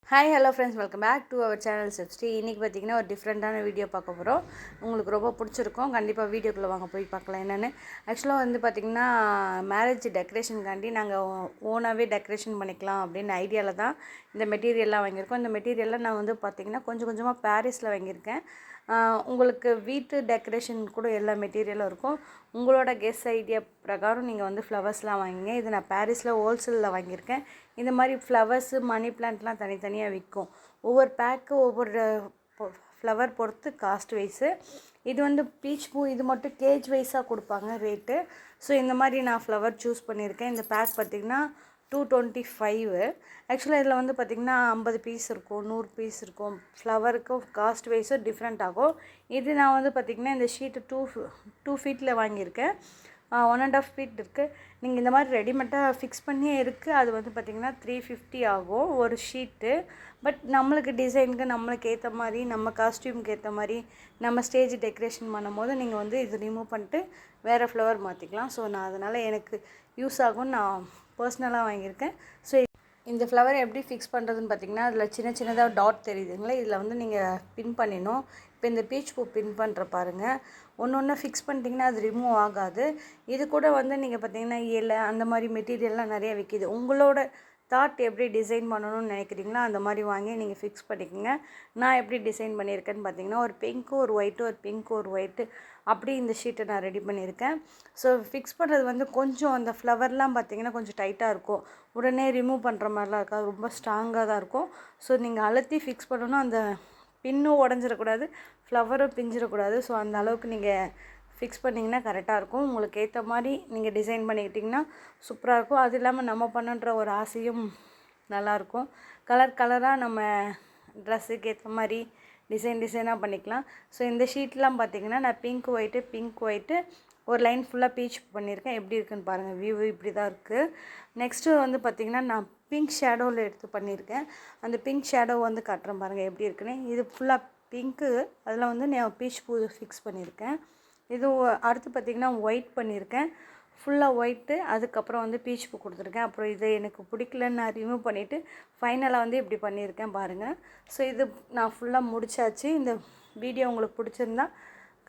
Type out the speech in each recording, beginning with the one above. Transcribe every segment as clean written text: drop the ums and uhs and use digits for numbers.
Hi hello friends, welcome back to our channel செப்ஸ்டி. இன்றைக்கி பார்த்திங்கன்னா ஒரு டிஃப்ரெண்ட்டான வீடியோ பார்க்க போகிறோம். உங்களுக்கு ரொம்ப பிடிச்சிருக்கும். கண்டிப்பாக வீடியோக்குள்ளே வாங்க போய் பார்க்கலாம் என்னென்னு. ஆக்சுவலாக வந்து பார்த்திங்கன்னா மேரேஜ் டெக்கரேஷனுக்காண்டி நாங்கள் ஓனாகவே டெக்கரேஷன் பண்ணிக்கலாம் அப்படின்னு ஐடியாவில் தான் இந்த மெட்டீரியல்லாம் வாங்கியிருக்கோம். இந்த மெட்டீரியல்லாம் நான் வந்து பார்த்திங்கன்னா கொஞ்சம் கொஞ்சமாக பாரிஸில் வாங்கியிருக்கேன். உங்களுக்கு வீட்டு டெக்கரேஷன் கூட எல்லா மெட்டீரியலும் இருக்கும். உங்களோட கெஸ் ஐடியா பிரகாரம் நீங்கள் வந்து ஃப்ளவர்ஸ்லாம் வாங்கிங்க. இது நான் பாரிஸில் ஹோல்சேலில் வாங்கியிருக்கேன். இந்த மாதிரி ஃப்ளவர்ஸு, மணி பிளான்ட்லாம் தனித்தனியாக விற்கும். ஒவ்வொரு பேக்கு ஒவ்வொரு ஃப்ளவர் பொறுத்து காஸ்ட் வைஸு. இது வந்து பீச் பூ, இது மட்டும் கேஜ் வைஸாக கொடுப்பாங்க ரேட்டு. ஸோ இந்த மாதிரி நான் ஃப்ளவர் சூஸ் பண்ணியிருக்கேன். இந்த பேக் பார்த்திங்கன்னா 225. ஆக்சுவலாக இதில் வந்து பார்த்திங்கன்னா 50 பீஸ் இருக்கும், 100 பீஸ் இருக்கும். ஃப்ளவருக்கும் காஸ்ட் வைஸும் டிஃப்ரெண்ட் ஆகும். இது நான் வந்து பார்த்திங்கன்னா இந்த ஷீட்டு 2 ஃபீட்டில் வாங்கியிருக்கேன். 1.5 ஃபீட் இருக்குது. நீங்கள் இந்த மாதிரி ரெடிமேட்டாக ஃபிக்ஸ் பண்ணியே இருக்குது. அது வந்து பார்த்திங்கன்னா 350 ஆகும் ஒரு ஷீட்டு. பட் நம்மளுக்கு டிசைனுக்கு நம்மளுக்கு ஏற்ற மாதிரி, நம்ம காஸ்ட்யூமுக்கு ஏற்ற மாதிரி, நம்ம ஸ்டேஜ் டெக்கரேஷன் பண்ணும்போது நீங்கள் வந்து இது ரிமூவ் பண்ணிட்டு வேறு ஃப்ளவர் மாற்றிக்கலாம். ஸோ நான் அதனால் எனக்கு யூஸ் ஆகும், நான் பர்சனலாக வாங்கியிருக்கேன். ஸோ இந்த ஃப்ளவர் எப்படி ஃபிக்ஸ் பண்ணுறதுன்னு பார்த்திங்கன்னா, அதில் சின்ன சின்னதாக டாட் தெரியுதுங்களா, இதில் வந்து நீங்கள் பின் பண்ணிடணும். இப்போ இந்த பீச் பூ பின் பண்ணுற பாருங்கள், ஒன்று ஒன்று ஃபிக்ஸ் பண்ணிட்டிங்கன்னா அது ரிமூவ் ஆகாது. இது கூட வந்து நீங்கள் பார்த்திங்கன்னா இலை அந்த மாதிரி மெட்டீரியல்லாம் நிறைய விற்கிது. உங்களோட தாட் எப்படி டிசைன் பண்ணணும்னு நினைக்கிறீங்களோ அந்த மாதிரி வாங்கி நீங்கள் ஃபிக்ஸ் பண்ணிக்கோங்க. நான் எப்படி டிசைன் பண்ணியிருக்கேன்னு பார்த்தீங்கன்னா, ஒரு பிங்க்கு ஒரு ஒயிட்டு, ஒரு பிங்க்கு ஒரு ஒயிட்டு, அப்படி இந்த ஷீட்டை நான் ரெடி பண்ணியிருக்கேன். ஸோ ஃபிக்ஸ் பண்ணுறது வந்து கொஞ்சம் அந்த ஃப்ளவர்லாம் பார்த்திங்கன்னா கொஞ்சம் டைட்டாக இருக்கும். உடனே ரிமூவ் பண்ணுற மாதிரிலாம் இருக்காது, ரொம்ப ஸ்ட்ராங்காக தான் இருக்கும். ஸோ நீங்கள் அழுத்தி ஃபிக்ஸ் பண்ணணும். அந்த பின்னும் உடஞ்சிடக்கூடாது, ஃப்ளவரும் பிஞ்சிடக்கூடாது. ஸோ அந்த அளவுக்கு நீங்கள் ஃபிக்ஸ் பண்ணிங்கன்னா கரெக்டாக இருக்கும். உங்களுக்கு ஏற்ற மாதிரி நீங்கள் டிசைன் பண்ணிக்கிட்டிங்கன்னா சூப்பராக இருக்கும். அது இல்லாமல் நம்ம பண்ணுன்ற ஒரு ஆசையும் நல்லாயிருக்கும். கலர் கலராக நம்ம ட்ரெஸ்ஸுக்கு ஏற்ற மாதிரி டிசைனாக பண்ணிக்கலாம். ஸோ இந்த ஷீட்லாம் பார்த்திங்கன்னா நான் பிங்க் ஒயிட்டு ஒரு லைன் ஃபுல்லாக பீச் பண்ணியிருக்கேன். எப்படி இருக்குதுன்னு பாருங்கள். வியூ இப்படி தான் இருக்குது. நெக்ஸ்ட்டு வந்து பார்த்திங்கன்னா நான் பிங்க் ஷேடோவில் எடுத்து பண்ணியிருக்கேன். அந்த பிங்க் ஷேடோ வந்து காட்டுறேன் பாருங்கள் எப்படி இருக்குன்னு. இது ஃபுல்லாக பிங்க்கு, அதில் வந்து நான் பீச் பூ ஃபிக்ஸ் பண்ணியிருக்கேன். இது அடுத்து பார்த்திங்கன்னா ஒயிட் பண்ணியிருக்கேன், ஃபுல்லாக ஒயிட்டு. அதுக்கப்புறம் வந்து பீச் பூ கொடுத்துருக்கேன். அப்புறம் இது எனக்கு பிடிக்கலன்னு நான் ரிமூவ் பண்ணிவிட்டு ஃபைனலாக வந்து இப்படி பண்ணியிருக்கேன் பாருங்கள். ஸோ இது நான் ஃபுல்லாக முடிச்சாச்சு. இந்த வீடியோ உங்களுக்கு பிடிச்சிருந்தா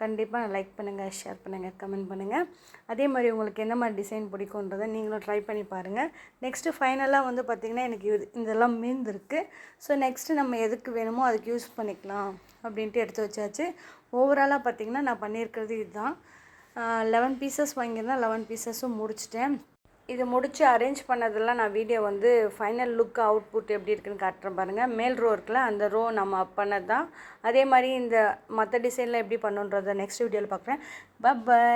கண்டிப்பாக லைக் பண்ணுங்கள், ஷேர் பண்ணுங்கள், கமெண்ட் பண்ணுங்கள். அதே மாதிரி உங்களுக்கு எந்த மாதிரி டிசைன் பிடிக்குன்றதை நீங்களும் ட்ரை பண்ணி பாருங்கள். நெக்ஸ்ட்டு ஃபைனலாக வந்து பார்த்திங்கன்னா எனக்கு இதெல்லாம் மீந்திருக்கு. ஸோ நெக்ஸ்ட்டு நம்ம எதுக்கு வேணுமோ அதுக்கு யூஸ் பண்ணிக்கலாம் அப்படின்ட்டு எடுத்து வச்சாச்சு. ஓவராலாக பார்த்திங்கன்னா நான் பண்ணியிருக்கிறது இதுதான். 11 பீசஸ் வாங்கியிருந்தேன், 11 பீசஸும் முடிச்சிட்டேன். இது முடித்து அரேஞ்ச் பண்ணதெல்லாம் நான் வீடியோ வந்து ஃபைனல் லுக் அவுட்புட் எப்படி இருக்குன்னு காட்டுறேன் பாருங்கள். மேல் ரோ இருக்குல்ல, அந்த ரோ நம்ம பண்ணது தான். அதே மாதிரி இந்த மற்ற டிசைனில் எப்படி பண்ணுன்றதை நெக்ஸ்ட் வீடியோவில் பார்க்குறேன். பை.